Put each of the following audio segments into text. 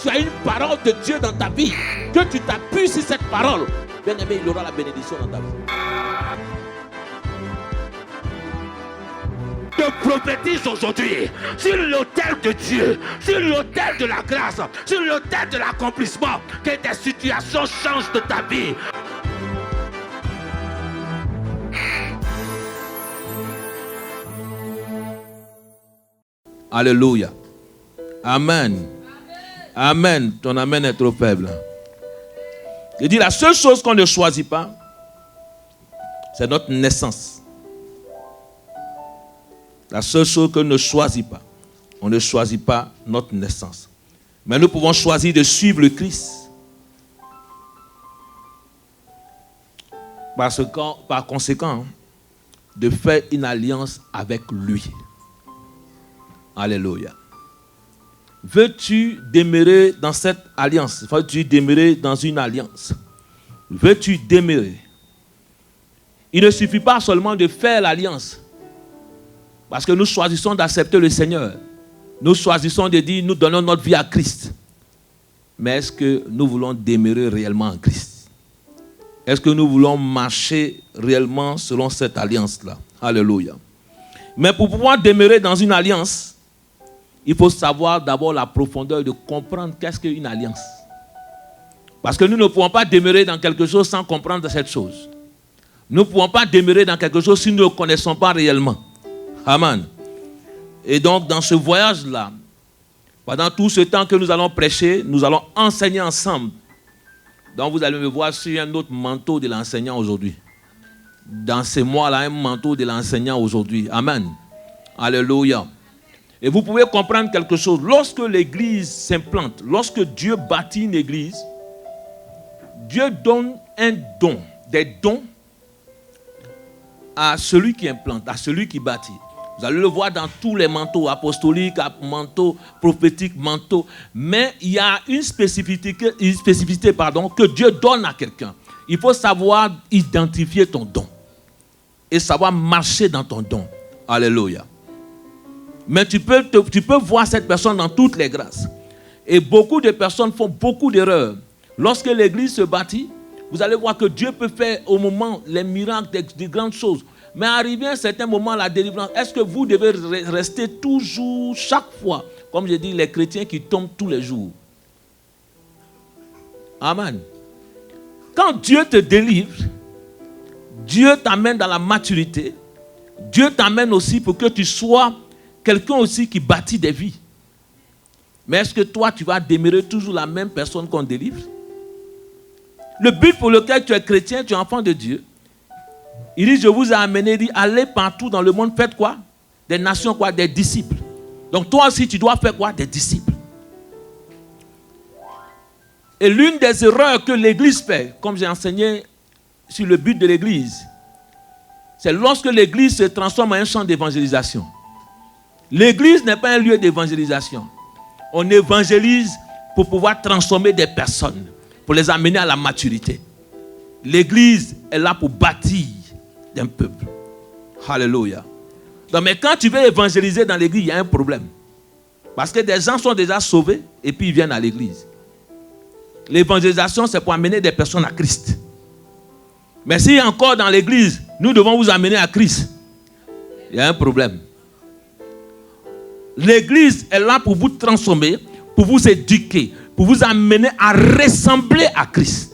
tu as une parole de Dieu dans ta vie, que tu t'appuies sur cette parole, bien aimé, il aura la bénédiction dans ta vie. Je prophétise aujourd'hui sur l'autel de Dieu, sur l'autel de la grâce, sur l'autel de l'accomplissement, que tes situations changent de ta vie. Alléluia. Amen. Amen. Ton amen est trop faible. Je dis, la seule chose qu'on ne choisit pas, c'est notre naissance. La seule chose qu'on ne choisit pas, on ne choisit pas notre naissance. Mais nous pouvons choisir de suivre le Christ. Par conséquent, de faire une alliance avec lui. Alléluia. Veux-tu demeurer dans cette alliance? Veux-tu demeurer dans une alliance? Veux-tu demeurer? Il ne suffit pas seulement de faire l'alliance. Parce que nous choisissons d'accepter le Seigneur. Nous choisissons de dire, nous donnons notre vie à Christ. Mais est-ce que nous voulons demeurer réellement en Christ? Est-ce que nous voulons marcher réellement selon cette alliance-là? Alléluia. Mais pour pouvoir demeurer dans une alliance, il faut savoir d'abord la profondeur de comprendre qu'est-ce qu'une alliance. Parce que nous ne pouvons pas demeurer dans quelque chose sans comprendre cette chose. Nous ne pouvons pas demeurer dans quelque chose si nous ne le connaissons pas réellement. Amen. Et donc, dans ce voyage-là, pendant tout ce temps que nous allons prêcher, nous allons enseigner ensemble. Donc, vous allez me voir sur un autre manteau de l'enseignant aujourd'hui. Dans ces mois-là, un manteau de l'enseignant aujourd'hui. Amen. Alléluia. Et vous pouvez comprendre quelque chose. Lorsque l'église s'implante, lorsque Dieu bâtit une église, Dieu donne un don, des dons à celui qui implante, à celui qui bâtit. Vous allez le voir dans tous les manteaux apostoliques, manteaux prophétiques, manteaux. Mais il y a une spécificité que Dieu donne à quelqu'un. Il faut savoir identifier ton don et savoir marcher dans ton don. Alléluia. Mais tu peux voir cette personne dans toutes les grâces. Et beaucoup de personnes font beaucoup d'erreurs. Lorsque l'église se bâtit, vous allez voir que Dieu peut faire au moment les miracles, des grandes choses. Mais arrivé à un certain moment, la délivrance, est-ce que vous devez rester toujours, chaque fois, comme je dis, les chrétiens qui tombent tous les jours? Amen. Quand Dieu te délivre, Dieu t'amène dans la maturité. Dieu t'amène aussi pour que tu sois quelqu'un aussi qui bâtit des vies. Mais est-ce que toi, tu vas demeurer toujours la même personne qu'on délivre? Le but pour lequel tu es chrétien, tu es enfant de Dieu. Il dit, je vous ai amené, il dit, allez partout dans le monde, faites quoi? Des nations, quoi? Des disciples. Donc toi aussi, tu dois faire quoi? Des disciples. Et l'une des erreurs que l'Église fait, comme j'ai enseigné sur le but de l'Église, c'est lorsque l'Église se transforme en un champ d'évangélisation. L'Église n'est pas un lieu d'évangélisation. On évangélise pour pouvoir transformer des personnes, pour les amener à la maturité. L'Église est là pour bâtir un peuple. Alléluia. Donc, mais quand tu veux évangéliser dans l'Église, il y a un problème. Parce que des gens sont déjà sauvés et puis ils viennent à l'Église. L'évangélisation, c'est pour amener des personnes à Christ. Mais si encore dans l'Église, nous devons vous amener à Christ, il y a un problème. L'Église est là pour vous transformer, pour vous éduquer, pour vous amener à ressembler à Christ.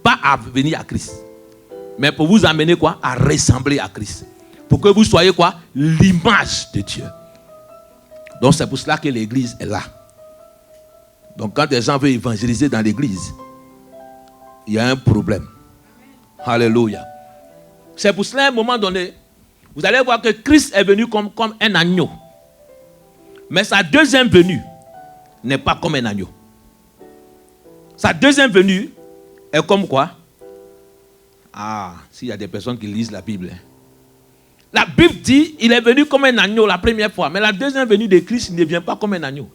Pas à venir à Christ. Mais pour vous amener quoi? À ressembler à Christ. Pour que vous soyez quoi? L'image de Dieu. Donc c'est pour cela que l'Église est là. Donc quand des gens veulent évangéliser dans l'Église, il y a un problème. Alléluia. C'est pour cela, à un moment donné, vous allez voir que Christ est venu comme un agneau. Mais sa deuxième venue n'est pas comme un agneau. Sa deuxième venue est comme quoi? Ah, s'il y a des personnes qui lisent la Bible. La Bible dit, il est venu comme un agneau la première fois. Mais la deuxième venue de Christ ne vient pas comme un agneau.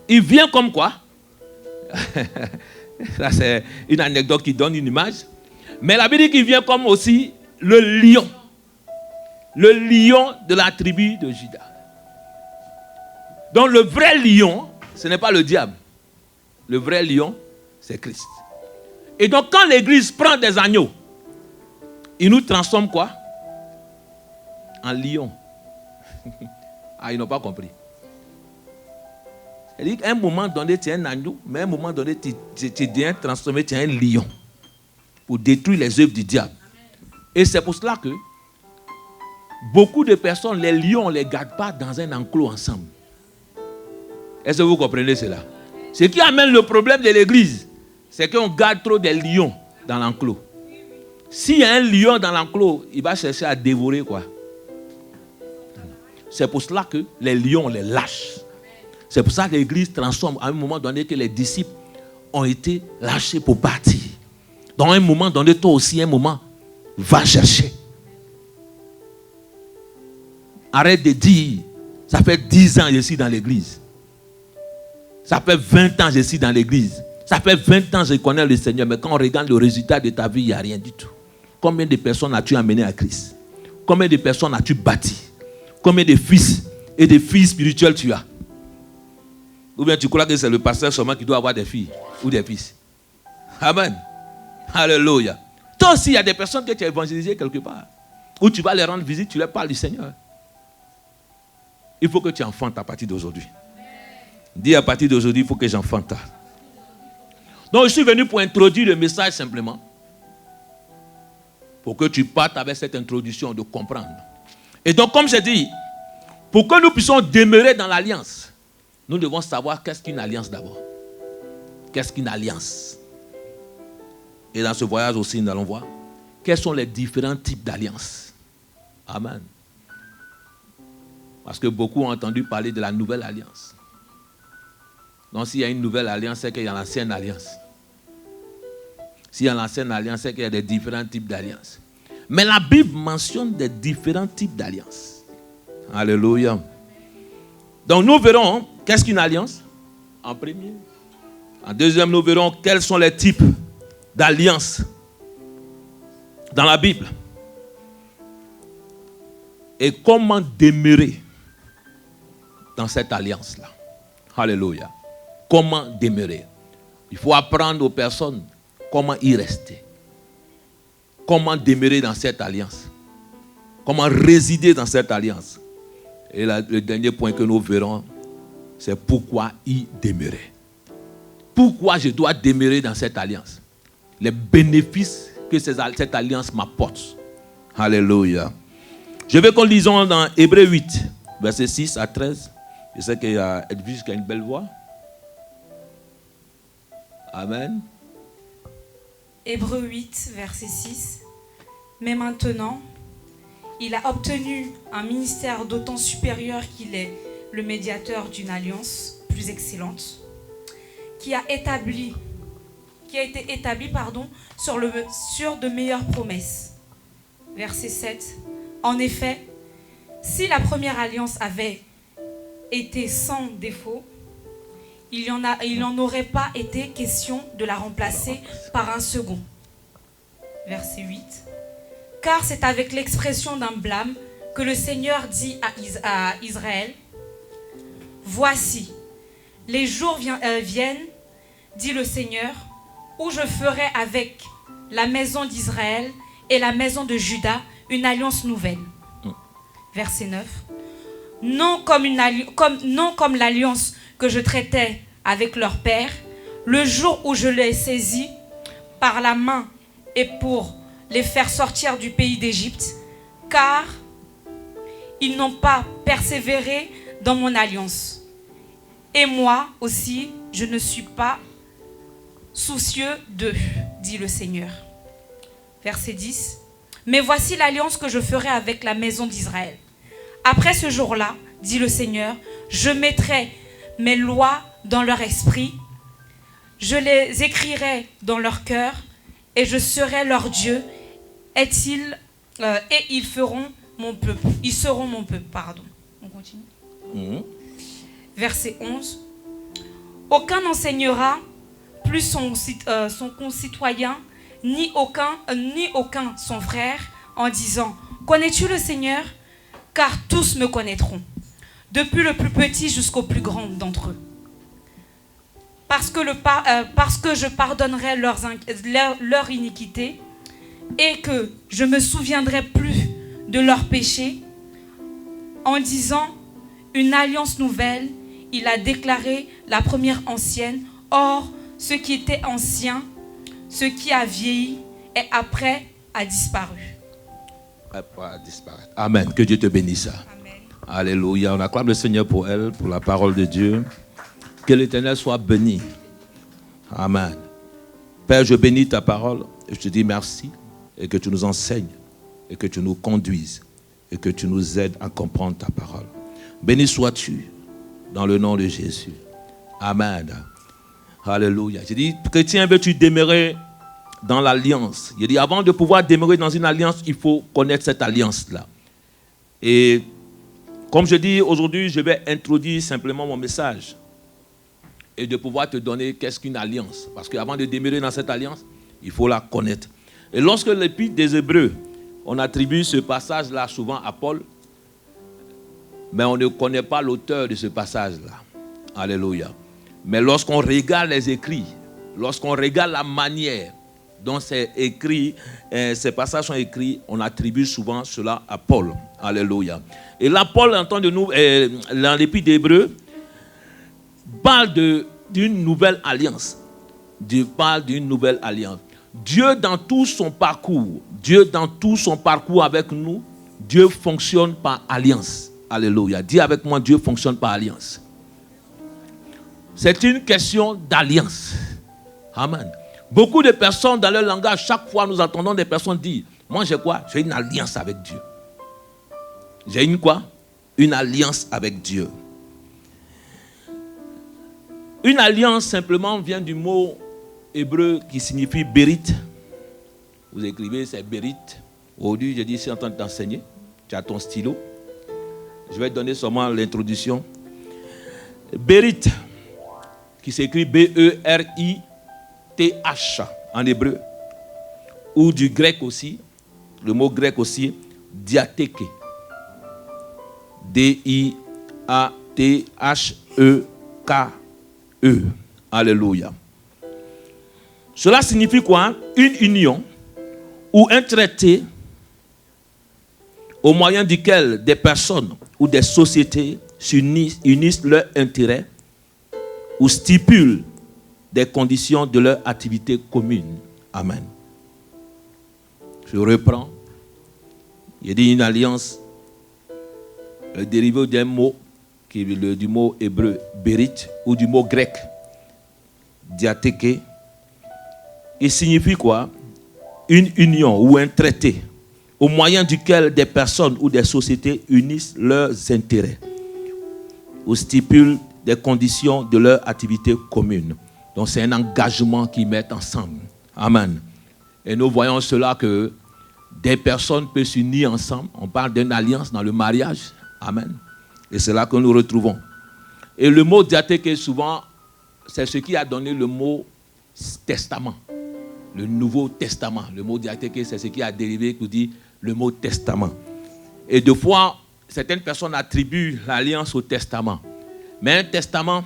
Il vient comme quoi? Ça, c'est une anecdote qui donne une image. Mais la Bible dit qu'il vient comme aussi le lion. Le lion de la tribu de Juda. Donc le vrai lion, ce n'est pas le diable. Le vrai lion, c'est Christ. Et donc, quand l'Église prend des agneaux, il nous transforme quoi? En lion. Ah, ils n'ont pas compris. C'est-à-dire qu'à un moment donné, tu es un agneau, mais à un moment donné, tu deviens transformé, tu es un lion. Pour détruire les œuvres du diable. Et c'est pour cela que beaucoup de personnes, les lions, on ne les garde pas dans un enclos ensemble. Est-ce que vous comprenez cela? Ce qui amène le problème de l'église, c'est qu'on garde trop des lions dans l'enclos. S'il y a un lion dans l'enclos, il va chercher à dévorer quoi? C'est pour cela que les lions, on les lâche. C'est pour ça que l'église transforme à un moment donné que les disciples ont été lâchés pour partir. Dans un moment donné, toi aussi, un moment, va chercher. Arrête de dire, ça fait 10 ans que je suis dans l'église. Ça fait 20 ans que je suis dans l'église. Ça fait 20 ans que je connais le Seigneur. Mais quand on regarde le résultat de ta vie, il n'y a rien du tout. Combien de personnes as-tu amené à Christ? Combien de personnes as-tu bâti? Combien de fils et de filles spirituelles tu as? Ou bien tu crois que c'est le pasteur seulement qui doit avoir des filles ou des fils? Amen. Alléluia. Toi aussi, il y a des personnes que tu as évangélisées quelque part. Où tu vas les rendre visite, tu leur parles du Seigneur. Il faut que tu enfantes à partir d'aujourd'hui. Dis à partir d'aujourd'hui, il faut que j'enfante. Donc je suis venu pour introduire le message simplement. Pour que tu partes avec cette introduction de comprendre. Et donc comme j'ai dit, pour que nous puissions demeurer dans l'alliance, nous devons savoir qu'est-ce qu'une alliance d'abord. Qu'est-ce qu'une alliance? Et dans ce voyage aussi, nous allons voir quels sont les différents types d'alliances. Amen. Parce que beaucoup ont entendu parler de la nouvelle alliance. Donc s'il y a une nouvelle alliance, c'est qu'il y a l'ancienne alliance. S'il y a l'ancienne alliance, c'est qu'il y a des différents types d'alliances. Mais la Bible mentionne des différents types d'alliances. Alléluia. Donc nous verrons qu'est-ce qu'une alliance en premier. En deuxième, nous verrons quels sont les types d'alliances dans la Bible. Et comment demeurer dans cette alliance-là. Alléluia. Comment demeurer? Il faut apprendre aux personnes comment y rester. Comment demeurer dans cette alliance. Comment résider dans cette alliance. Et le dernier point que nous verrons, c'est pourquoi y demeurer. Pourquoi je dois demeurer dans cette alliance? Les bénéfices que cette alliance m'apporte. Alléluia. Je veux qu'on lisons dans Hébreux 8, versets 6 à 13. Je sais qu'il y a Edwige qui a une belle voix. Amen. Hébreux 8, verset 6. Mais maintenant, il a obtenu un ministère d'autant supérieur qu'il est le médiateur d'une alliance plus excellente, qui a été établie sur de meilleures promesses. Verset 7. En effet, si la première alliance avait été sans défaut, il n'en aurait pas été question de la remplacer par un second. Verset 8. Car c'est avec l'expression d'un blâme que le Seigneur dit à Israël, « Voici, les jours viennent, dit le Seigneur, où je ferai avec la maison d'Israël et la maison de Juda une alliance nouvelle. » Verset 9. Non comme l'alliance que je traitais avec leur père, le jour où je les saisis par la main et pour les faire sortir du pays d'Égypte, car ils n'ont pas persévéré dans mon alliance. Et moi aussi, je ne suis pas soucieux d'eux, dit le Seigneur. Verset 10. Mais voici l'alliance que je ferai avec la maison d'Israël. Après ce jour-là, dit le Seigneur, je mettrai mes lois dans leur esprit, je les écrirai dans leur cœur, et je serai leur Dieu, et ils feront mon peuple. Ils seront mon peuple, pardon. On continue. Verset 11. Aucun n'enseignera plus son concitoyen, ni aucun son frère, en disant, connais-tu le Seigneur? Car tous me connaîtront, depuis le plus petit jusqu'au plus grand d'entre eux. parce que je pardonnerai leur iniquité et que je me souviendrai plus de leurs péchés. En disant une alliance nouvelle, il a déclaré la première ancienne. Or, ce qui était ancien, ce qui a vieilli et après a disparu. Amen. Que Dieu te bénisse. Amen. Alléluia. On acclame le Seigneur pour elle, pour la parole de Dieu. Que l'Éternel soit béni. Amen. Père, je bénis ta parole et je te dis merci et que tu nous enseignes et que tu nous conduises et que tu nous aides à comprendre ta parole. Béni sois-tu dans le nom de Jésus. Amen. Alléluia. J'ai dit, chrétien, veux-tu demeurer dans l'alliance? J'ai dit, avant de pouvoir demeurer dans une alliance, il faut connaître cette alliance-là. Et comme je dis aujourd'hui, je vais introduire simplement mon message et de pouvoir te donner qu'est-ce qu'une alliance. Parce qu'avant de demeurer dans cette alliance, il faut la connaître. Et lorsque l'Épître des Hébreux, on attribue ce passage-là souvent à Paul, mais on ne connaît pas l'auteur de ce passage-là. Alléluia. Mais lorsqu'on regarde les écrits, lorsqu'on regarde la manière dont c'est écrit, ces passages sont écrits, on attribue souvent cela à Paul. Alléluia. Et là, Paul, en temps de nous, dans l'Épître d'Hébreux, parle d'une nouvelle alliance. Dieu parle d'une nouvelle alliance. Dieu, dans tout son parcours, avec nous, Dieu fonctionne par alliance. Alléluia. Dis avec moi, Dieu fonctionne par alliance. C'est une question d'alliance. Amen. Beaucoup de personnes dans leur langage, chaque fois nous entendons des personnes dire, moi j'ai quoi? J'ai une alliance avec Dieu. J'ai une quoi? Une alliance avec Dieu. Une alliance simplement vient du mot hébreu qui signifie bérit. Vous écrivez, c'est bérit. Aujourd'hui, je dis, c'est en train de t'enseigner. Tu as ton stylo. Je vais te donner seulement l'introduction. Bérit, qui s'écrit B-E-R-I-T-H en hébreu. Ou du grec aussi, le mot grec aussi, diatheke. D-I-A-T-H-E-K-E. Alléluia. Cela signifie quoi? Une union ou un traité au moyen duquel des personnes ou des sociétés unissent leurs intérêts ou stipulent des conditions de leur activité commune. Amen. Je reprends. Il dit une alliance, le dérivé d'un mot, qui est du mot hébreu bérit, ou du mot grec diatheke. Il signifie quoi? Une union ou un traité au moyen duquel des personnes ou des sociétés unissent leurs intérêts ou stipulent des conditions de leur activité commune. Donc c'est un engagement qu'ils mettent ensemble. Amen. Et nous voyons cela que des personnes peuvent s'unir ensemble. On parle d'une alliance dans le mariage. Amen. Et c'est là que nous retrouvons. Et le mot diatheke, souvent, c'est ce qui a donné le mot testament. Le Nouveau Testament. Le mot diatheke, c'est ce qui a dérivé, qui dit le mot testament. Et deux fois, certaines personnes attribuent l'alliance au testament. Mais un testament,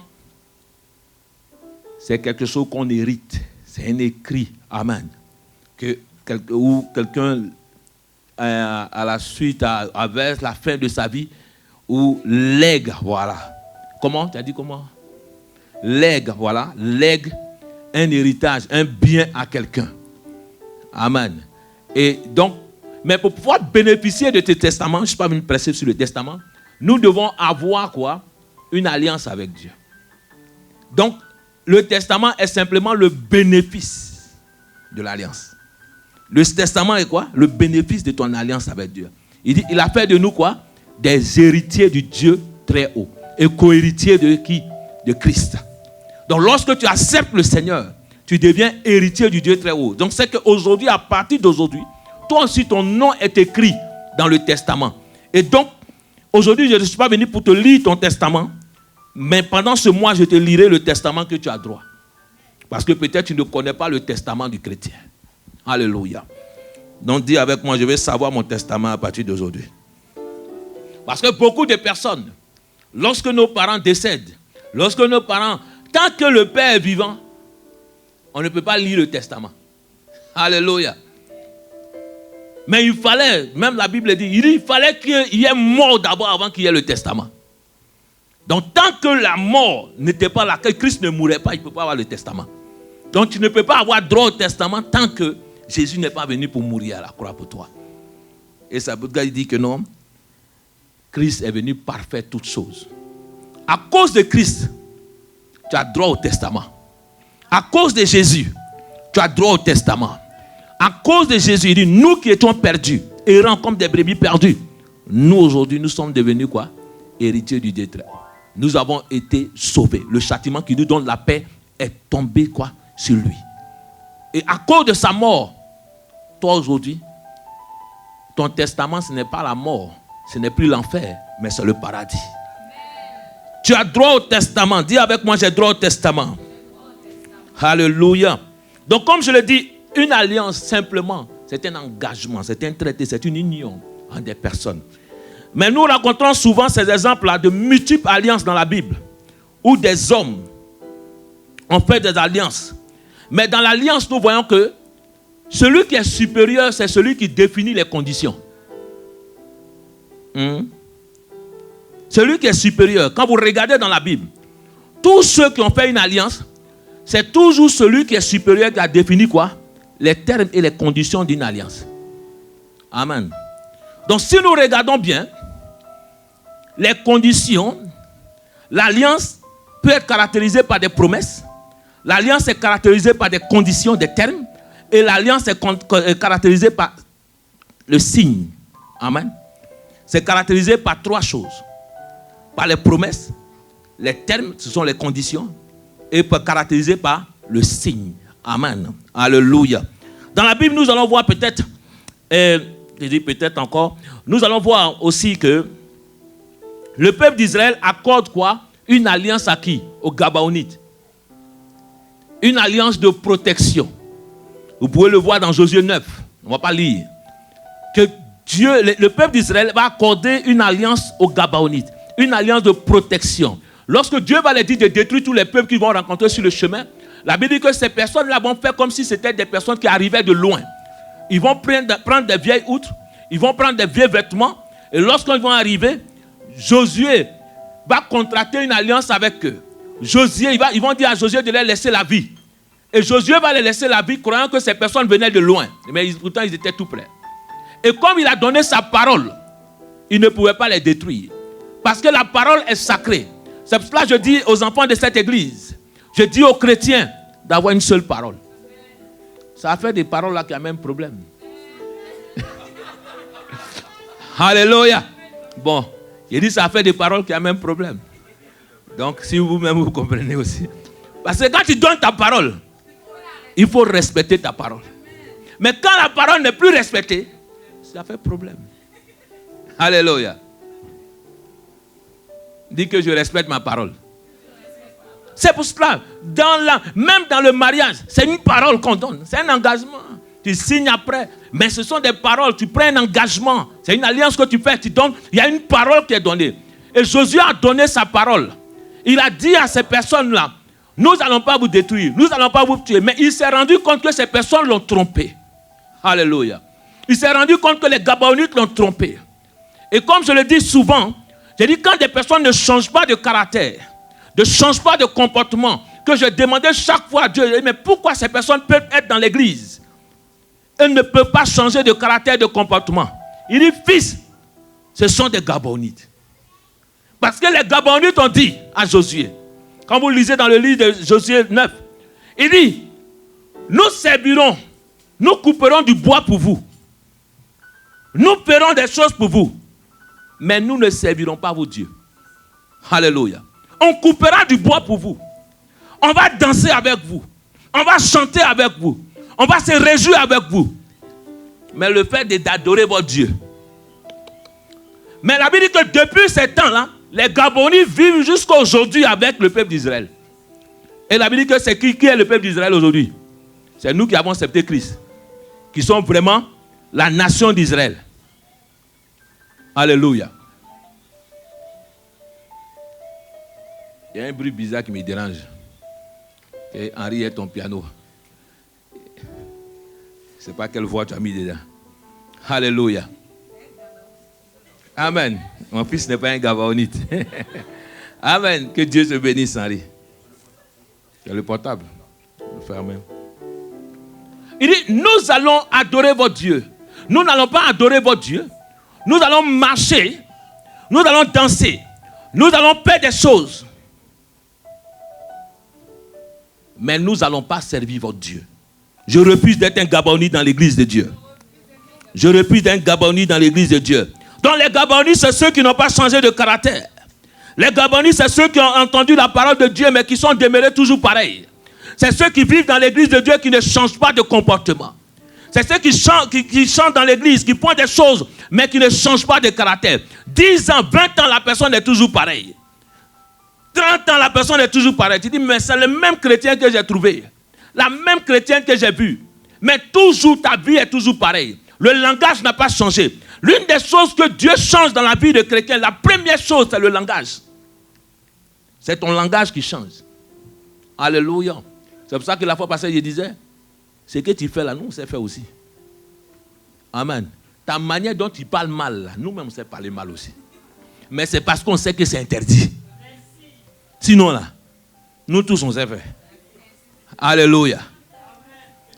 c'est quelque chose qu'on hérite. C'est un écrit. Amen. Où quelqu'un, à la suite, avec la fin de sa vie, ou lègue, voilà. Comment? Tu as dit comment? Lègue, voilà. Lègue un héritage, un bien à quelqu'un. Amen. Et donc, mais pour pouvoir bénéficier de ce testament, je ne suis pas venu presser sur le testament, nous devons avoir quoi? Une alliance avec Dieu. Donc, le testament est simplement le bénéfice de l'alliance. Le testament est quoi? Le bénéfice de ton alliance avec Dieu. Il dit, il a fait de nous quoi? Des héritiers du Dieu très haut. Et co-héritiers de qui? De Christ. Donc lorsque tu acceptes le Seigneur, tu deviens héritier du Dieu très haut. Donc c'est qu'aujourd'hui, à partir d'aujourd'hui, toi aussi ton nom est écrit dans le testament. Et donc, aujourd'hui, je ne suis pas venu pour te lire ton testament, mais pendant ce mois, je te lirai le testament que tu as droit. Parce que peut-être tu ne connais pas le testament du chrétien. Alléluia. Donc dis avec moi, je vais savoir mon testament à partir d'aujourd'hui. Parce que beaucoup de personnes, lorsque nos parents décèdent, lorsque nos parents Tant que le Père est vivant, on ne peut pas lire le testament. Alléluia. Mais il fallait, même la Bible dit, il fallait qu'il y ait mort d'abord avant qu'il y ait le testament. Donc tant que la mort n'était pas là, que Christ ne mourait pas, il ne peut pas avoir le testament. Donc tu ne peux pas avoir droit au testament tant que Jésus n'est pas venu pour mourir à la croix pour toi. Et ça, il dit que non, Christ est venu parfaire toutes choses. À cause de Christ, tu as droit au testament. À cause de Jésus, tu as droit au testament. À cause de Jésus, il dit, nous qui étions perdus, errants comme des brebis perdues, nous aujourd'hui, nous sommes devenus quoi? Héritiers du décret. Nous avons été sauvés. Le châtiment qui nous donne la paix est tombé quoi? Sur lui. Et à cause de sa mort, toi aujourd'hui, ton testament, ce n'est pas la mort, ce n'est plus l'enfer, mais c'est le paradis. Tu as droit au testament. Dis avec moi, j'ai droit au testament. Alléluia. Donc comme je le dis, une alliance simplement, c'est un engagement, c'est un traité, c'est une union entre des personnes. Mais nous rencontrons souvent ces exemples-là de multiples alliances dans la Bible, où des hommes ont fait des alliances. Mais dans l'alliance, nous voyons que celui qui est supérieur, c'est celui qui définit les conditions. Celui qui est supérieur, quand vous regardez dans la Bible, tous ceux qui ont fait une alliance, c'est toujours celui qui est supérieur qui a défini quoi? Les termes et les conditions d'une alliance. Amen. Donc si nous regardons bien, les conditions, l'alliance peut être caractérisée par des promesses, l'alliance est caractérisée par des conditions, des termes, et l'alliance est caractérisée par le signe. Amen. C'est caractérisé par trois choses. Par les promesses, les termes, ce sont les conditions, et caractérisé par le signe. Amen. Alléluia. Dans la Bible, nous allons voir peut-être, je dis peut-être encore, nous allons voir aussi que le peuple d'Israël accorde quoi? Une alliance à qui? Aux Gabaonites. Une alliance de protection. Vous pouvez le voir dans Josué 9. On ne va pas lire. Que Dieu, le peuple d'Israël va accorder une alliance aux Gabaonites. Une alliance de protection. Lorsque Dieu va les dire de détruire tous les peuples qu'ils vont rencontrer sur le chemin, la Bible dit que ces personnes-là vont faire comme si c'était des personnes qui arrivaient de loin. Ils vont prendre des vieilles outres, ils vont prendre des vieux vêtements, et lorsqu'ils vont arriver, Josué va contracter une alliance avec eux. Ils vont dire à Josué de leur laisser la vie. Et Josué va les laisser la vie, croyant que ces personnes venaient de loin. Mais pourtant, ils étaient tout près. Et comme il a donné sa parole, il ne pouvait pas les détruire. Parce que la parole est sacrée. C'est pour cela que je dis aux enfants de cette église, je dis aux chrétiens d'avoir une seule parole. Ça a fait des paroles là qui a même problème. Alléluia. Bon, j'ai dit ça a fait des paroles qui a même problème. Donc si vous-même vous comprenez aussi. Parce que quand tu donnes ta parole, il faut respecter ta parole. Mais quand la parole n'est plus respectée, ça fait problème. Alléluia. Dis que je respecte ma parole. C'est pour cela, même dans le mariage, c'est une parole qu'on donne. C'est un engagement. Tu signes après. Mais ce sont des paroles. Tu prends un engagement. C'est une alliance que tu fais. Tu donnes. Il y a une parole qui est donnée. Et Josué a donné sa parole. Il a dit à ces personnes-là, nous n'allons pas vous détruire. Nous n'allons pas vous tuer. Mais il s'est rendu compte que ces personnes l'ont trompé. Alléluia. Il s'est rendu compte que les Gabaonites l'ont trompé. Et comme je le dis souvent, j'ai dit quand des personnes ne changent pas de caractère, ne changent pas de comportement, que je demandais chaque fois à Dieu, mais pourquoi ces personnes peuvent être dans l'église? Elles ne peuvent pas changer de caractère, de comportement. Il dit, fils, ce sont des Gabaonites. Parce que les Gabaonites ont dit à Josué, quand vous lisez dans le livre de Josué 9, il dit, nous servirons, nous couperons du bois pour vous. Nous ferons des choses pour vous. Mais nous ne servirons pas vos dieux. Alléluia. On coupera du bois pour vous. On va danser avec vous. On va chanter avec vous. On va se réjouir avec vous. Mais le fait d'adorer votre Dieu. Mais la Bible dit que depuis ces temps-là, les Gabonites vivent jusqu'à aujourd'hui avec le peuple d'Israël. Et la Bible dit que c'est qui est le peuple d'Israël aujourd'hui? C'est nous qui avons accepté Christ. Qui sont vraiment la nation d'Israël. Alléluia. Il y a un bruit bizarre qui me dérange. Et Henri est ton piano. Je ne sais pas quelle voix tu as mis dedans. Alléluia. Amen. Mon fils n'est pas un Gabaonite. Amen. Que Dieu te bénisse, Henri. C'est le portable. Le faire même. Il dit, nous allons adorer votre Dieu. Nous n'allons pas adorer votre Dieu. Nous allons marcher. Nous allons danser. Nous allons faire des choses. Mais nous n'allons pas servir votre Dieu. Je refuse d'être un Gabaonite dans l'église de Dieu. Je refuse d'être un Gabaonite dans l'église de Dieu. Donc les Gabaonites, c'est ceux qui n'ont pas changé de caractère. Les Gabaonites, c'est ceux qui ont entendu la parole de Dieu, mais qui sont demeurés toujours pareils. C'est ceux qui vivent dans l'église de Dieu, qui ne changent pas de comportement. C'est ceux qui chantent dans l'église, qui font des choses, mais qui ne changent pas de caractère. 10 ans, 20 ans, la personne est toujours pareille. 30 ans, la personne est toujours pareille. Tu dis, mais c'est le même chrétien que j'ai trouvé. La même chrétienne que j'ai vue. Mais toujours, ta vie est toujours pareille. Le langage n'a pas changé. L'une des choses que Dieu change dans la vie de chrétien, la première chose, c'est le langage. C'est ton langage qui change. Alléluia. C'est pour ça que la fois passée, je disais, ce que tu fais là, nous, on sait faire aussi. Amen. Ta manière dont tu parles mal, là, nous-mêmes, on sait parler mal aussi. Mais c'est parce qu'on sait que c'est interdit. Sinon, là, nous tous, on sait faire. Alléluia.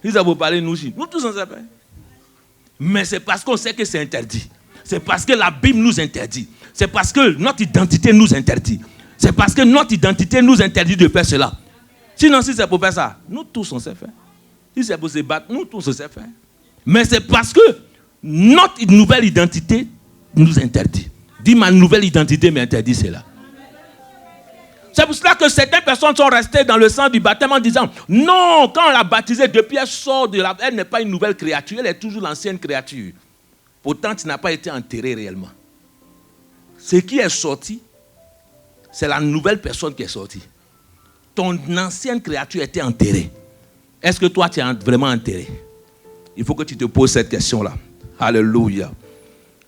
Ils ont parlé nous aussi. Nous tous, on sait faire. Mais c'est parce qu'on sait que c'est interdit. C'est parce que la Bible nous interdit. C'est parce que notre identité nous interdit. C'est parce que notre identité nous interdit de faire cela. Sinon, si c'est pour faire ça, nous tous, on sait faire. Si c'est pour se battre, nous tous, on sait faire. Mais c'est parce que notre nouvelle identité nous interdit. Dis, ma nouvelle identité m'interdit cela. C'est pour cela que certaines personnes sont restées dans le sang du baptême en disant, non, quand on l'a baptisée, depuis elle sort de la... Elle n'est pas une nouvelle créature, elle est toujours l'ancienne créature. Pourtant, tu n'as pas été enterré réellement. Ce qui est sorti, c'est la nouvelle personne qui est sortie. Ton ancienne créature était enterrée. Est-ce que toi, tu es vraiment enterré? Il faut que tu te poses cette question-là. Alléluia.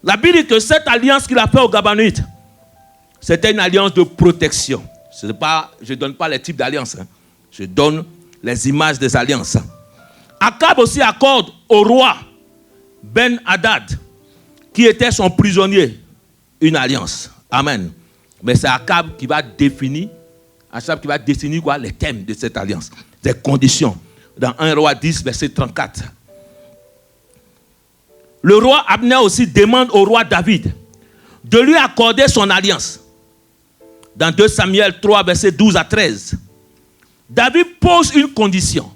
La Bible dit que cette alliance qu'il a faite aux Gabaonites, c'était une alliance de protection. Je ne donne pas les types d'alliances. Je donne les images des alliances. Akab aussi accorde au roi Ben Hadad, qui était son prisonnier, une alliance. Amen. Mais c'est Akab qui va définir, quoi, les thèmes de cette alliance, les conditions. Dans 1 roi 10, verset 34. Le roi Abner aussi demande au roi David de lui accorder son alliance. Dans 2 Samuel 3, verset 12 à 13. David pose une condition.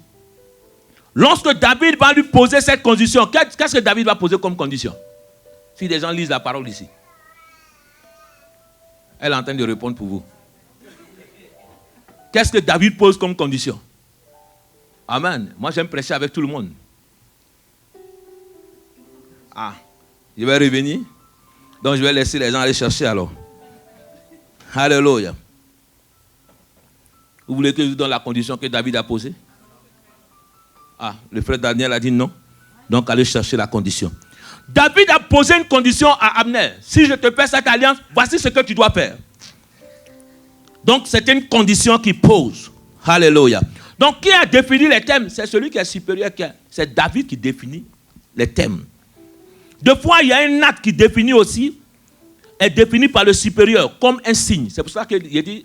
Lorsque David va lui poser cette condition, qu'est-ce que David va poser comme condition? Si des gens lisent la parole ici. Elle est en train de répondre pour vous. Qu'est-ce que David pose comme condition? Amen. Moi, j'aime prêcher avec tout le monde. Ah, je vais revenir. Donc, je vais laisser les gens aller chercher alors. Alléluia. Vous voulez que je vous donne la condition que David a posée? Ah, le frère Daniel a dit non. Donc, allez chercher la condition. David a posé une condition à Abner. Si je te fais cette alliance, voici ce que tu dois faire. Donc, c'est une condition qu'il pose. Alléluia. Donc, qui a défini les thèmes? C'est celui qui est supérieur. C'est David qui définit les thèmes. Deux fois, il y a un acte qui définit aussi, est défini par le supérieur comme un signe. C'est pour ça qu'il dit,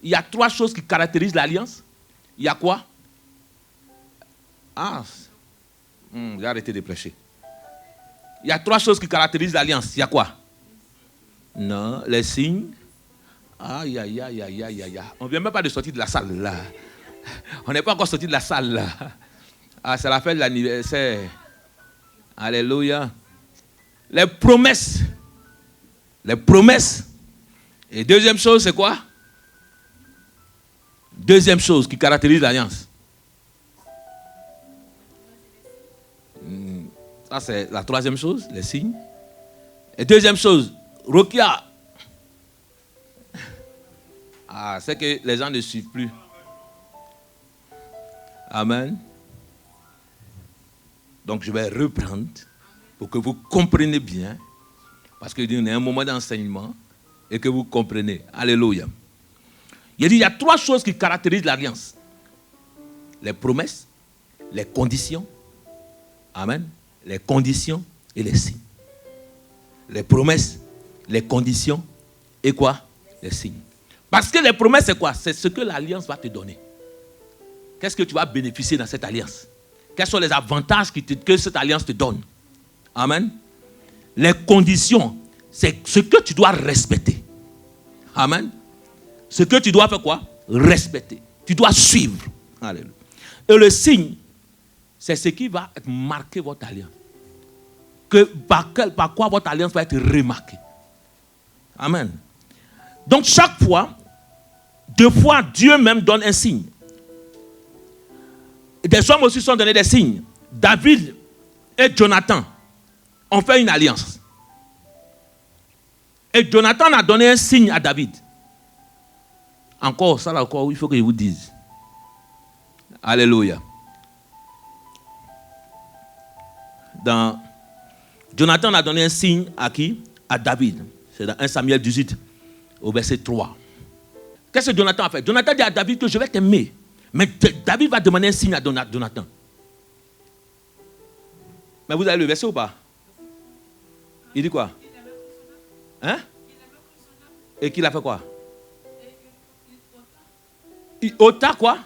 il y a 3 choses qui caractérisent l'alliance. Il y a quoi? J'ai arrêté de prêcher. Il y a 3 choses qui caractérisent l'alliance. Il y a quoi? Non, les signes. Aïe. On ne vient même pas de sortir de la salle là. On n'est pas encore sorti de la salle là. Ah, c'est la fête de l'anniversaire. Alléluia. Les promesses. Les promesses. Et deuxième chose, c'est quoi? Deuxième chose qui caractérise l'alliance. Ça, c'est la troisième chose, les signes. Et deuxième chose, Rokia. Ah, c'est que les gens ne suivent plus. Amen. Donc, je vais reprendre pour que vous compreniez bien. Parce qu'il y a un moment d'enseignement et que vous comprenez. Alléluia. Il dit, il y a 3 choses qui caractérisent l'alliance. les promesses, les conditions. Amen. Les conditions et les signes. Les promesses, les conditions et quoi? Les signes. Parce que les promesses, c'est quoi? C'est ce que l'alliance va te donner. Qu'est-ce que tu vas bénéficier dans cette alliance? Quels sont les avantages que cette alliance te donne? Amen. Les conditions, c'est ce que tu dois respecter. Amen. Ce que tu dois faire quoi? Respecter. Tu dois suivre. Alléluia. Et le signe, c'est ce qui va marquer votre alliance. Par quoi votre alliance va être remarquée. Amen. Donc chaque fois, deux fois, Dieu même donne un signe. Des hommes aussi sont donnés des signes. David et Jonathan ont fait une alliance. Et Jonathan a donné un signe à David. Encore, ça là encore, il faut que je vous dise. Alléluia. Jonathan a donné un signe à qui? À David. C'est dans 1 Samuel 18, au verset 3. Qu'est-ce que Jonathan a fait? Jonathan dit à David que je vais t'aimer. Mais David va demander un signe à Jonathan. Mais vous avez le verset ou pas? Il dit quoi? Hein? Et qu'il a fait quoi? Il ôta quoi?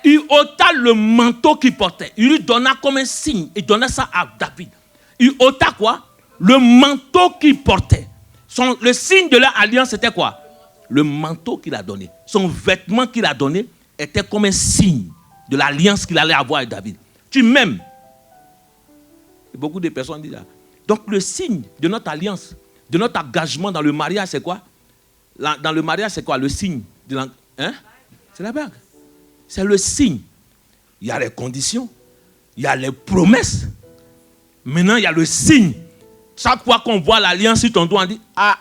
Il ôta le manteau qu'il portait. Il lui donna comme un signe. Il donna ça à David. Il ôta quoi? Le manteau qu'il portait. Le signe de leur alliance, c'était quoi? Le manteau qu'il a donné. Son vêtement qu'il a donné était comme un signe de l'alliance qu'il allait avoir avec David. Tu m'aimes. Beaucoup de personnes disent ça. Donc le signe de notre alliance, de notre engagement dans le mariage, c'est quoi? Dans le mariage, c'est quoi? Le signe de hein? C'est la bague. C'est le signe. Il y a les conditions. Il y a les promesses. Maintenant, il y a le signe. Chaque fois qu'on voit l'alliance sur ton doigt, on dit, ah,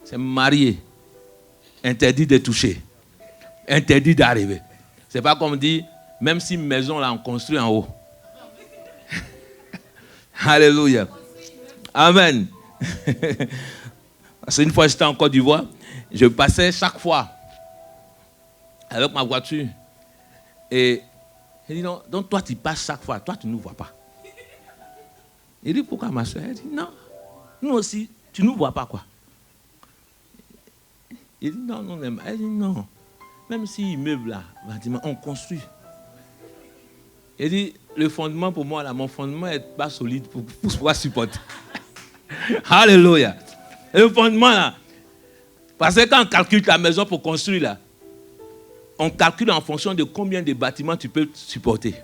c'est marié. Interdit de toucher. Interdit d'arriver. C'est pas comme dit, même si une maison là, on construit en haut. Alléluia. Amen. C'est une fois j'étais en Côte d'Ivoire, je passais chaque fois avec ma voiture. Et il dit, non, donc toi tu passes chaque fois, toi tu ne nous vois pas. Il dit, pourquoi ma soeur? Elle dit, non, nous aussi, tu ne nous vois pas quoi. Il dit, non, non, elle dit, non. Même s'il meuble là, bâtiment, on construit. Il dit, le fondement pour moi, là, mon fondement n'est pas solide pour pouvoir supporter. Alléluia. Le fondement là, parce que quand on calcule ta maison pour construire là, on calcule en fonction de combien de bâtiments tu peux supporter.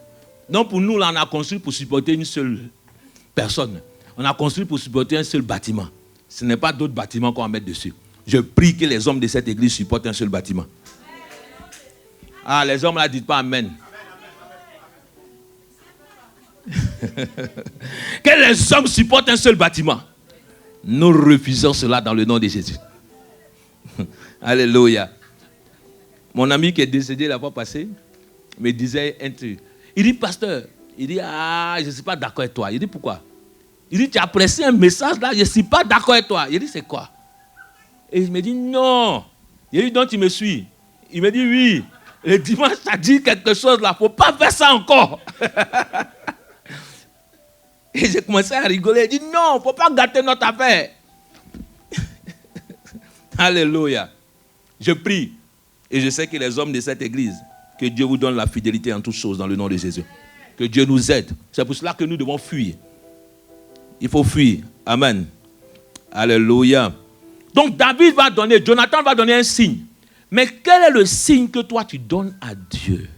Donc pour nous là, on a construit pour supporter une seule personne. On a construit pour supporter un seul bâtiment. Ce n'est pas d'autres bâtiments qu'on va mettre dessus. Je prie que les hommes de cette église supportent un seul bâtiment. Ah, les hommes là, dites pas amen. Que les hommes supportent un seul bâtiment. Nous refusons cela dans le nom de Jésus. Alléluia. Mon ami qui est décédé la fois passée me disait un truc. Il dit, pasteur, il dit, ah, je ne suis pas d'accord avec toi. Il dit, pourquoi? Il dit, tu as pressé un message là, je ne suis pas d'accord avec toi. Il dit, c'est quoi? Et il me dit, non. Il dit, donc tu me suis? Il me dit, oui. Le dimanche, tu as dit quelque chose là, il ne faut pas faire ça encore. Et j'ai commencé à rigoler. Il dit, non, il ne faut pas gâter notre affaire. Alléluia. Je prie. Et je sais que les hommes de cette église, que Dieu vous donne la fidélité en toutes choses dans le nom de Jésus. Que Dieu nous aide. C'est pour cela que nous devons fuir. Il faut fuir. Amen. Alléluia. Donc David va donner, Jonathan va donner un signe. Mais quel est le signe que toi tu donnes à Dieu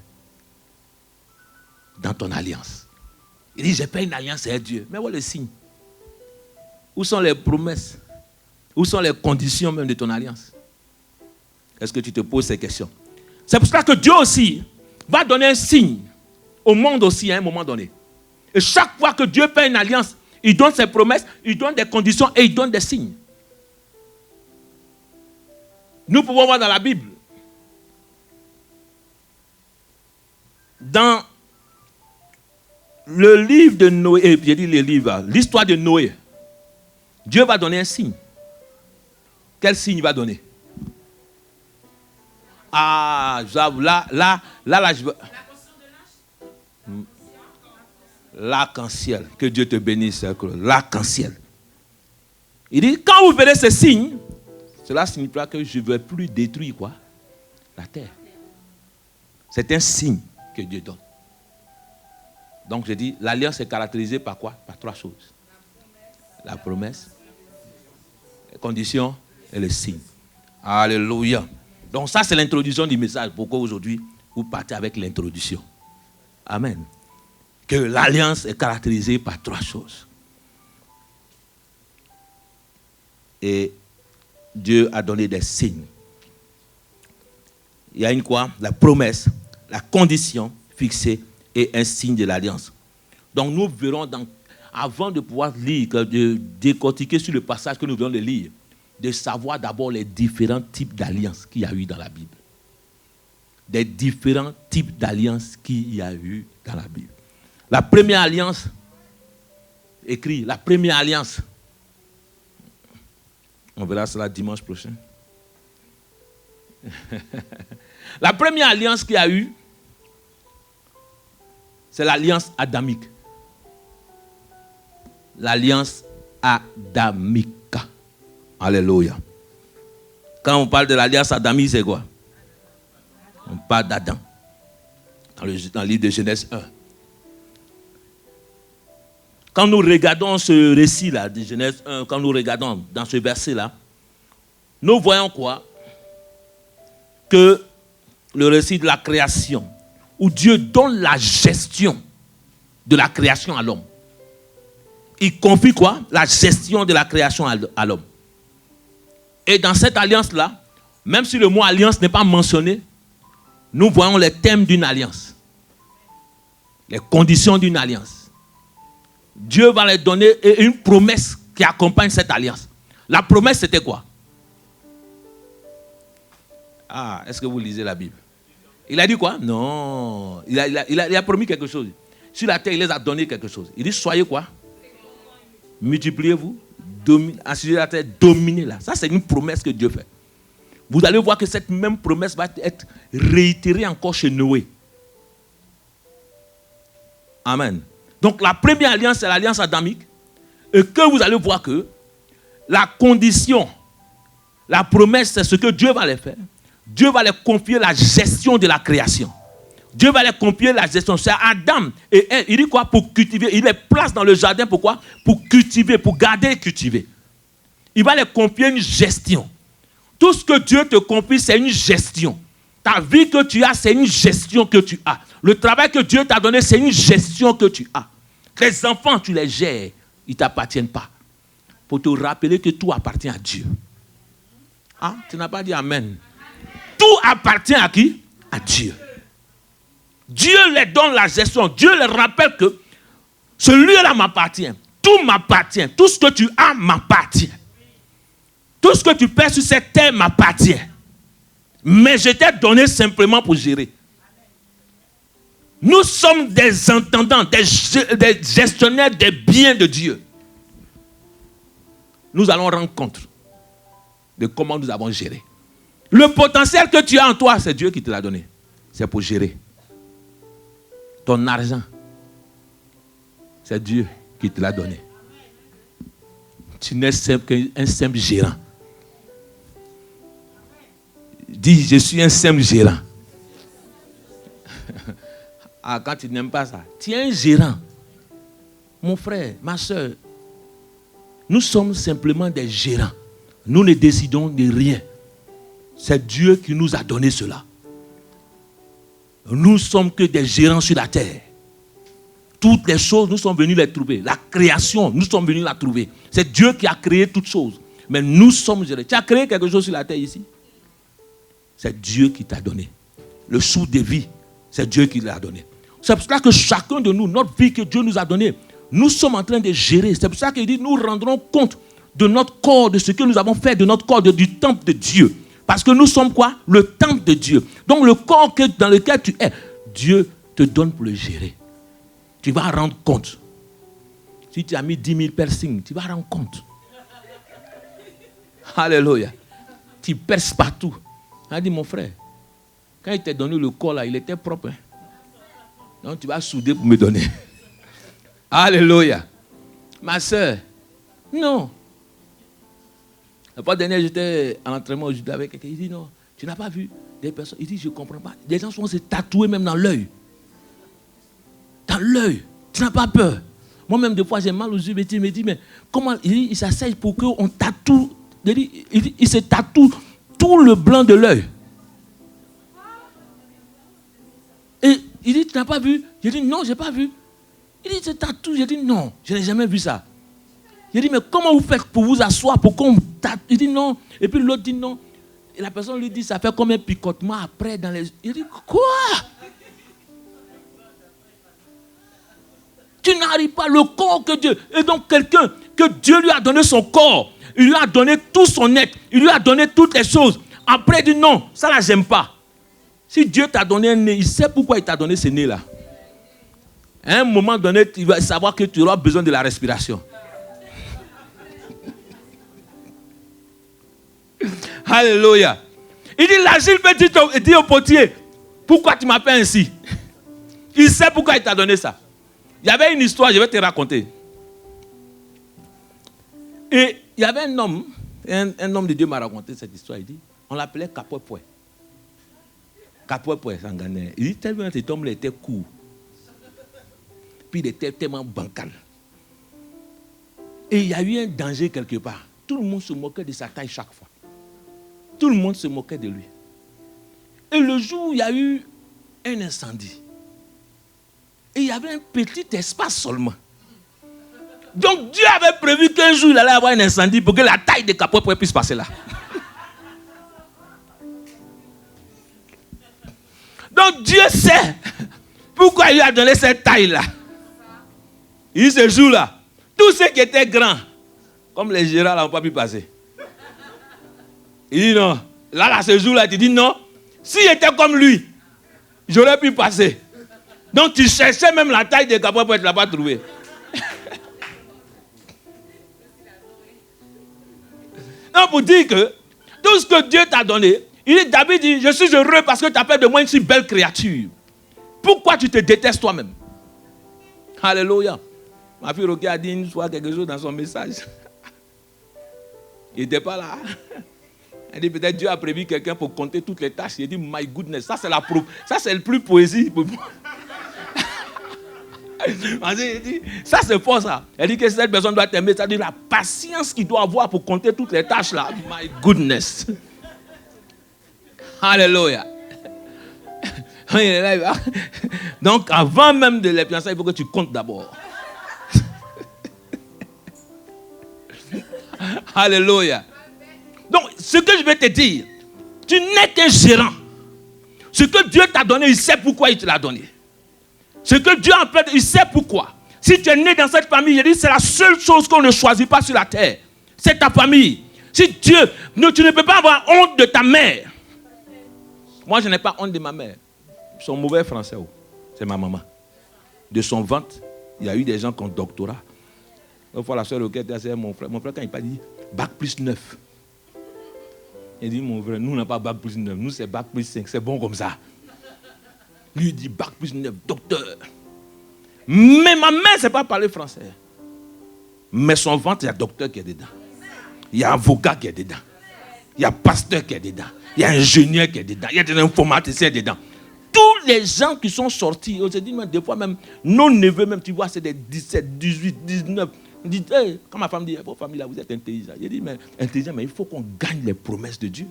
dans ton alliance? Il dit, j'ai fait une alliance avec Dieu. Mais voilà le signe. Où sont les promesses? Où sont les conditions même de ton alliance? Est-ce que tu te poses ces questions? C'est pour cela que Dieu aussi va donner un signe au monde aussi à un moment donné. Et chaque fois que Dieu fait une alliance, il donne ses promesses, il donne des conditions et il donne des signes. Nous pouvons voir dans la Bible, dans le livre de Noé, j'ai dit le livre, l'histoire de Noé, Dieu va donner un signe. Quel signe il va donner? Ah, là, je veux... L'arc-en-ciel. Que Dieu te bénisse. L'arc-en-ciel. Il dit, quand vous verrez ces signes, cela signifiera que je ne vais plus détruire quoi? La terre. C'est un signe que Dieu donne. Donc je dis, l'alliance est caractérisée par quoi? Par 3 choses. La promesse, les conditions et les signes. Alléluia. Donc ça c'est l'introduction du message. Pourquoi aujourd'hui vous partez avec l'introduction? Amen. Que l'alliance est caractérisée par 3 choses. Et Dieu a donné des signes. Il y a une quoi? La promesse, la condition fixée et un signe de l'alliance. Donc nous verrons, avant de pouvoir lire, de décortiquer sur le passage que nous venons de lire, de savoir d'abord les différents types d'alliances qu'il y a eu dans la Bible. Des différents types d'alliances qu'il y a eu dans la Bible. La première alliance, écrit, la première alliance, on verra cela dimanche prochain. La première alliance qu'il y a eu, c'est l'alliance adamique. L'alliance adamique. Alléluia. Quand on parle de l'alliance adamique, c'est quoi? On parle d'Adam. Dans le livre de Genèse 1. Quand nous regardons ce récit-là de Genèse 1, quand nous regardons dans ce verset-là, nous voyons quoi? Que le récit de la création, où Dieu donne la gestion de la création à l'homme. Il confie quoi? La gestion de la création à l'homme. Et dans cette alliance-là, même si le mot alliance n'est pas mentionné, nous voyons les thèmes d'une alliance. Les conditions d'une alliance. Dieu va leur donner une promesse qui accompagne cette alliance. La promesse, c'était quoi? Ah, est-ce que vous lisez la Bible? Il a dit quoi? Non. Il a promis quelque chose. Sur la terre, il les a donné quelque chose. Il dit, soyez quoi? Multipliez-vous, assurez la terre, dominez-la. Ça, c'est une promesse que Dieu fait. Vous allez voir que cette même promesse va être réitérée encore chez Noé. Amen. Donc la première alliance, c'est l'alliance adamique. Et que vous allez voir que la condition, la promesse, c'est ce que Dieu va les faire. Dieu va les confier la gestion de la création. Dieu va les confier la gestion. C'est Adam et elle. Il dit quoi? Pour cultiver. Il les place dans le jardin. Pourquoi? Pour cultiver, pour garder et cultiver. Il va les confier une gestion. Tout ce que Dieu te confie, c'est une gestion. Ta vie que tu as, c'est une gestion que tu as. Le travail que Dieu t'a donné, c'est une gestion que tu as. Les enfants, tu les gères. Ils ne t'appartiennent pas. Pour te rappeler que tout appartient à Dieu. Ah, tu n'as pas dit Amen. Tout appartient à qui? À Dieu. Dieu les donne la gestion. Dieu les rappelle que celui-là m'appartient. Tout m'appartient. Tout ce que tu as m'appartient. Tout ce que tu perds sur cette terre m'appartient. Mais je t'ai donné simplement pour gérer. Nous sommes des entendants, des gestionnaires des biens de Dieu. Nous allons rendre compte de comment nous avons géré. Le potentiel que tu as en toi, c'est Dieu qui te l'a donné. C'est pour gérer. Ton argent, c'est Dieu qui te l'a donné. Tu n'es qu'un simple gérant. Dis, je suis un simple gérant. Ah, quand tu n'aimes pas ça, tu es un gérant. Mon frère, ma soeur, nous sommes simplement des gérants. Nous ne décidons de rien. C'est Dieu qui nous a donné cela. Nous ne sommes que des gérants sur la terre. Toutes les choses, nous sommes venus les trouver. La création, nous sommes venus la trouver. C'est Dieu qui a créé toutes choses. Mais nous sommes gérés. Tu as créé quelque chose sur la terre ici? C'est Dieu qui t'a donné. Le souffle de vie, c'est Dieu qui l'a donné. C'est pour ça que chacun de nous, notre vie que Dieu nous a donnée, nous sommes en train de gérer. C'est pour ça qu'il dit, nous rendrons compte de notre corps, de ce que nous avons fait de notre corps, du temple de Dieu. Parce que nous sommes quoi? Le temple de Dieu. Donc le corps dans lequel tu es, Dieu te donne pour le gérer. Tu vas rendre compte. Si tu as mis 10 000 piercings, tu vas rendre compte. Alléluia. Tu perces partout. Il a dit, mon frère, Quand il t'a donné le corps, là, il était propre. Hein? Donc, tu vas souder pour me donner. Alléluia. Ma soeur, non. La fois dernière, j'étais à l'entraînement au judo avec quelqu'un. Il dit non, tu n'as pas vu des personnes. Il dit, je ne comprends pas. Des gens souvent se tatouer même dans l'œil. Dans l'œil. Tu n'as pas peur. Moi-même, des fois, j'ai mal aux yeux. Il me dit, mais comment? Il s'asseye pour qu'on tatoue. Il se tatoue tout le blanc de l'œil. Et il dit, tu n'as pas vu? J'ai dit, non, je n'ai pas vu. Il dit, c'est tatou. J'ai dit, non, je n'ai jamais vu ça. J'ai dit, mais comment vous faites pour vous asseoir, pour qu'on tatoue? Il dit, non. Et puis l'autre dit, non. Et la personne lui dit, ça fait comme un picotement après dans les... Il dit, quoi? Tu n'arrives pas, le corps que Dieu... Et donc quelqu'un, que Dieu lui a donné son corps, il lui a donné tout son être, il lui a donné toutes les choses. Après, il dit, non, ça là, j'aime pas. Si Dieu t'a donné un nez, il sait pourquoi il t'a donné ce nez-là. À un moment donné, il va savoir que tu auras besoin de la respiration. Alléluia. Il dit, l'agile peut dire au potier, pourquoi tu m'appelles ainsi? Il sait pourquoi il t'a donné ça. Il y avait une histoire, je vais te raconter. Et il y avait un homme de Dieu m'a raconté cette histoire. Il dit, on l'appelait Kapouepoué. Kapouepoué, sangané. Il dit, tellement cet homme-là était court. Puis il était tellement bancal. Et il y a eu un danger quelque part. Tout le monde se moquait de sa taille chaque fois. Tout le monde se moquait de lui. Et le jour où il y a eu un incendie, et il y avait un petit espace seulement. Donc Dieu avait prévu qu'un jour il allait avoir un incendie pour que la taille de Kapouepoué puisse passer là. Donc Dieu sait pourquoi il lui a donné cette taille-là. Il dit ce jour-là, tous ceux qui étaient grands, comme les gérants n'ont pas pu passer. Il dit non. Là, ce jour-là, tu dis non. S'il était comme lui, j'aurais pu passer. Donc tu cherchais même la taille de Kapouepoué, tu ne l'as pas trouvé. Non, pour dire que tout ce que Dieu t'a donné, David dit, je suis heureux parce que tu as fait de moi une si belle créature. Pourquoi tu te détestes toi-même? Alléluia. Ma fille Rocky a dit une fois quelque chose dans son message. Il n'était pas là. Elle dit, peut-être Dieu a prévu quelqu'un pour compter toutes les tâches. Il dit, my goodness, ça c'est le plus poésie pour moi. Elle dit, ça c'est fort ça. Elle dit que cette personne doit t'aimer. Ça dit la patience qu'il doit avoir pour compter toutes les tâches là. My goodness. Alléluia. Donc avant même de les fiançailles, il faut que tu comptes d'abord. Alléluia. Donc ce que je vais te dire, tu n'es qu'un gérant. Ce que Dieu t'a donné, il sait pourquoi il te l'a donné. Ce que Dieu a fait, il sait pourquoi. Si tu es né dans cette famille, il dit c'est la seule chose qu'on ne choisit pas sur la terre. C'est ta famille. Si Dieu, tu ne peux pas avoir honte de ta mère. Moi, je n'ai pas honte de ma mère. Son mauvais français, c'est ma maman. De son ventre, il y a eu des gens qui ont doctorat. Une fois, la soeur Roquette, c'est mon frère. Mon frère, quand il parle, il dit bac plus 9. Il dit, mon frère, nous, on n'a pas bac plus 9. Nous, c'est bac plus 5. C'est bon comme ça. Lui, il dit bac plus 9, docteur. Mais ma mère ne sait pas parler français. Mais son ventre, il y a docteur qui est dedans. Il y a avocat qui est dedans. Il y a pasteur qui est dedans. Il y a ingénieur qui est dedans. Il y a des informaticiens dedans. Tous les gens qui sont sortis, on se dit, des fois même, nos neveux, même, tu vois, c'est des 17, 18, 19. On dit, hey, quand ma femme dit, vos familles là, vous êtes intelligents. J'ai dit, mais intelligent, mais il faut qu'on gagne les promesses de Dieu.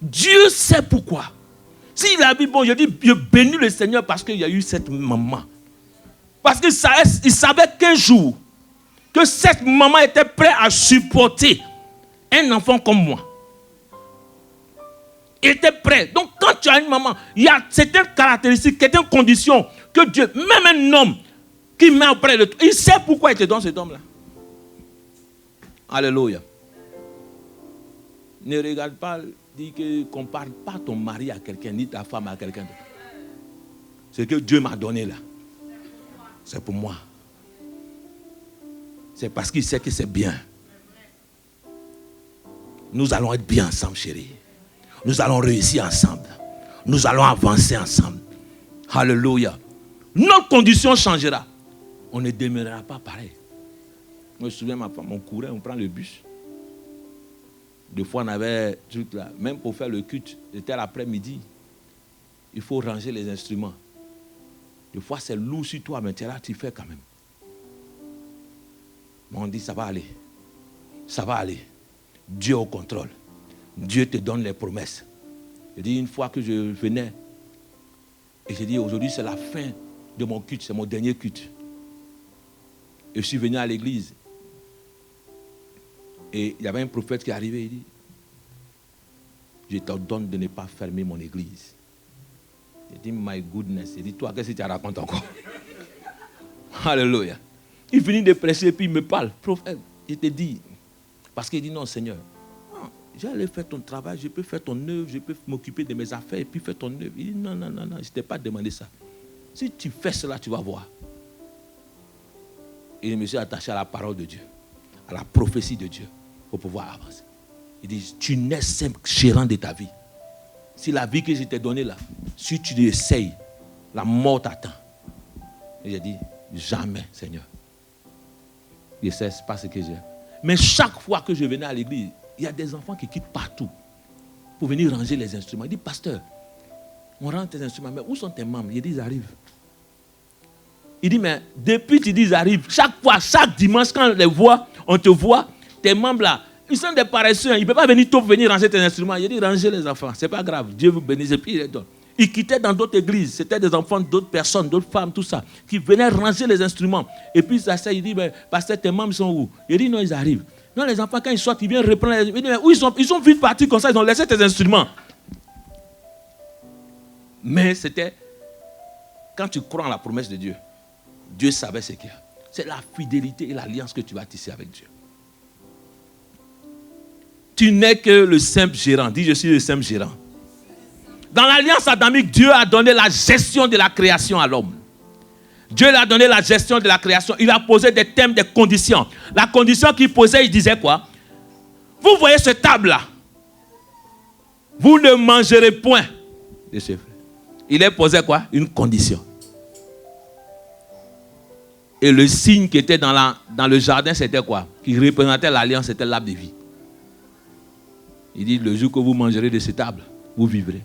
Dieu sait pourquoi. S'il a dit, bon, je dis, je bénis le Seigneur parce qu'il y a eu cette maman. Parce qu'il savait qu'un jour, que cette maman était prête à supporter un enfant comme moi. Il était prêt. Donc, quand tu as une maman, il y a certaines caractéristiques, certaines conditions que Dieu, même un homme qui met auprès de toi, il sait pourquoi il te donne cet homme-là. Alléluia. Ne regarde pas, dis que compare pas ton mari à quelqu'un, ni ta femme à quelqu'un d'autre. Ce que Dieu m'a donné là, c'est pour moi. C'est parce qu'il sait que c'est bien. Nous allons être bien ensemble, chérie. Nous allons réussir ensemble. Nous allons avancer ensemble. Alléluia. Notre condition changera. On ne demeurera pas pareil. Moi, je me souviens, ma femme, on courait, on prend le bus. Des fois, on avait truc là. Même pour faire le culte, c'était l'après-midi. Il faut ranger les instruments. Des fois, c'est lourd sur toi, mais tu es là, tu fais quand même. Mais on dit, ça va aller. Ça va aller. Dieu au contrôle. Dieu te donne les promesses. Je dis, une fois que je venais, et j'ai dit, aujourd'hui, c'est la fin de mon culte, c'est mon dernier culte. Et je suis venu à l'église. Et il y avait un prophète qui est arrivé, il dit, je t'ordonne de ne pas fermer mon église. J'ai dit, my goodness. Il dit, toi, qu'est-ce que tu racontes encore? Alléluia. Il finit de prêcher et puis il me parle. Prophète, il te dit, parce qu'il dit, non, Seigneur, j'allais faire ton travail, je peux faire ton œuvre, je peux m'occuper de mes affaires et puis faire ton œuvre. Il dit, non, je ne t'ai pas demandé ça. Si tu fais cela, tu vas voir. Et je me suis attaché à la parole de Dieu, à la prophétie de Dieu, pour pouvoir avancer. Il dit, tu n'es simple gérant de ta vie. Si la vie que je t'ai donnée là, si tu essayes, la mort t'attend. Et j'ai dit, jamais, Seigneur. Je sais pas ce que j'ai. Mais chaque fois que je venais à l'église, il y a des enfants qui quittent partout pour venir ranger les instruments. Il dit, pasteur, on range tes instruments, mais où sont tes membres? Il dit, ils arrivent. Il dit, mais depuis tu dis ils arrivent, chaque fois, chaque dimanche, quand on les voit, on te voit, tes membres là, ils sont des paresseux, ils ne peuvent pas venir tôt venir ranger tes instruments. Il dit, rangez les enfants, c'est pas grave, Dieu vous bénisse, et puis il les donne. Ils quittaient dans d'autres églises, c'était des enfants d'autres personnes, d'autres femmes, tout ça, qui venaient ranger les instruments. Et puis ça, il dit, mais pasteur, tes membres sont où? Il dit, non, ils arrivent. Non, les enfants, quand ils sortent, ils viennent reprendre les... Il dit, mais où ils sont vite partis comme ça, ils ont laissé tes instruments. Mais c'était, quand tu crois en la promesse de Dieu, Dieu savait ce qu'il y a. C'est la fidélité et l'alliance que tu vas tisser avec Dieu. Tu n'es que le simple gérant. Dis, je suis le simple gérant. Dans l'alliance adamique, Dieu a donné la gestion de la création à l'homme. Dieu lui a donné la gestion de la création. Il a posé des thèmes, des conditions. La condition qu'il posait, il disait quoi? Vous voyez cette table-là? Vous ne mangerez point de ce fruit. Il a posé quoi? Une condition. Et le signe qui était dans le jardin, c'était quoi? Qui représentait l'alliance, c'était l'arbre de vie. Il dit, le jour que vous mangerez de cette table, vous vivrez.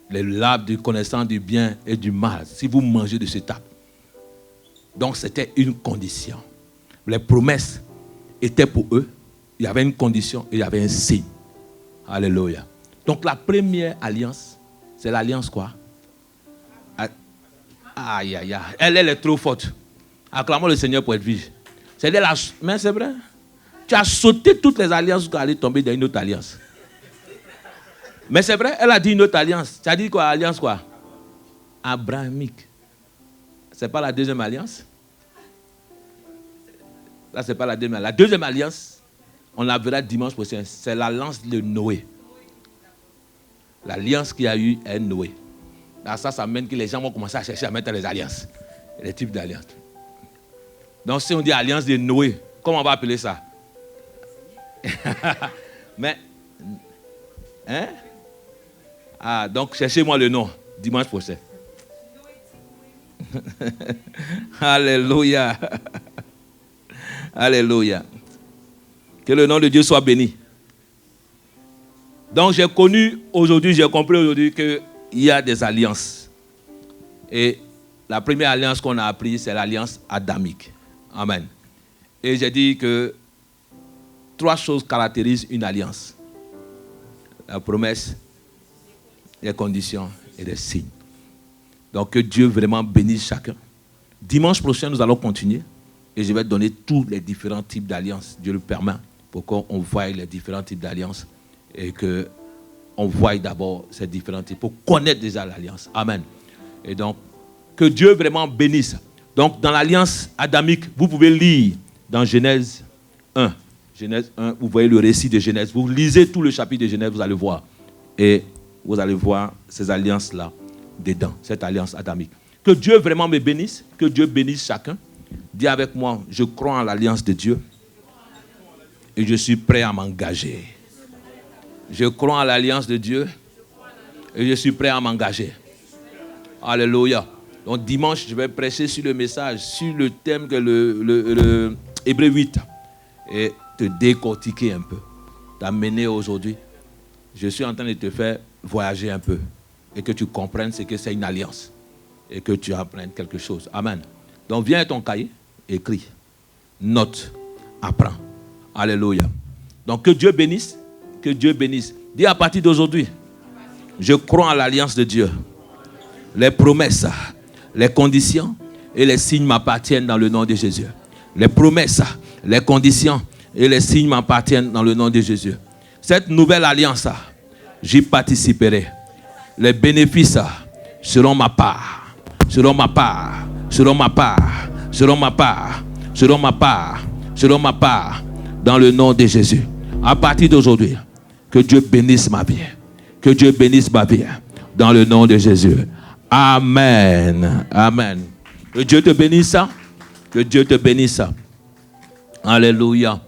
L'arbre de connaissance du bien et du mal, si vous mangez de cette table. Donc c'était une condition. Les promesses étaient pour eux. Il y avait une condition et il y avait un signe. Alléluia. Donc la première alliance, c'est l'alliance quoi? Aïe, aïe, aïe. Elle est trop forte. Acclamons le Seigneur pour être vive. Mais c'est vrai. Tu as sauté toutes les alliances pour aller tomber dans une autre alliance. Mais c'est vrai, elle a dit une autre alliance. Tu as dit quoi? Alliance quoi? Abrahamique. C'est pas la deuxième alliance? Là, c'est pas la deuxième alliance. La deuxième alliance, on la verra dimanche prochain. C'est l'alliance de Noé. L'alliance qu'il y a eu est Noé. Là, ça amène que les gens vont commencer à chercher à mettre les alliances. Les types d'alliances. Donc, si on dit alliance de Noé, comment on va appeler ça? Mais, hein? Ah, donc cherchez-moi le nom, dimanche prochain. Alléluia. Alléluia. Que le nom de Dieu soit béni. Donc j'ai compris aujourd'hui qu'il y a des alliances. Et la première alliance qu'on a apprise, c'est l'alliance adamique. Amen. Et j'ai dit que 3 choses caractérisent une alliance. La promesse, les conditions et les signes. Donc que Dieu vraiment bénisse chacun. Dimanche prochain, nous allons continuer. Et je vais donner tous les différents types d'alliances. Dieu le permet pour qu'on voie les différents types d'alliances. Et qu'on voie d'abord ces différents types pour connaître déjà l'alliance. Amen. Et donc, que Dieu vraiment bénisse. Donc, dans l'alliance adamique, vous pouvez lire dans Genèse 1. Genèse 1, vous voyez le récit de Genèse. Vous lisez tout le chapitre de Genèse, vous allez voir. Et vous allez voir ces alliances-là dedans, cette alliance adamique. Que Dieu vraiment me bénisse, que Dieu bénisse chacun. Dis avec moi, je crois en l'alliance de Dieu et je suis prêt à m'engager. Je crois à l'alliance de Dieu et je suis prêt à m'engager. Alléluia. Donc dimanche, je vais prêcher sur le message, sur le thème que le Hébreux 8 et te décortiquer un peu, t'amener aujourd'hui. Je suis en train de te faire voyager un peu et que tu comprennes ce que c'est une alliance et que tu apprennes quelque chose. Amen. Donc viens à ton cahier, écris, note, apprends. Alléluia. Donc que Dieu bénisse, que Dieu bénisse. Dis à partir d'aujourd'hui, je crois en l'alliance de Dieu. Les promesses, les conditions et les signes m'appartiennent dans le nom de Jésus. Les promesses, les conditions et les signes m'appartiennent dans le nom de Jésus. Cette nouvelle alliance, j'y participerai. Les bénéfices seront ma part, seront ma part, seront ma part, seront ma part, seront ma part, seront ma part, dans le nom de Jésus. À partir d'aujourd'hui, que Dieu bénisse ma vie. Que Dieu bénisse ma vie, dans le nom de Jésus. Amen. Amen. Que Dieu te bénisse. Que Dieu te bénisse. Alléluia.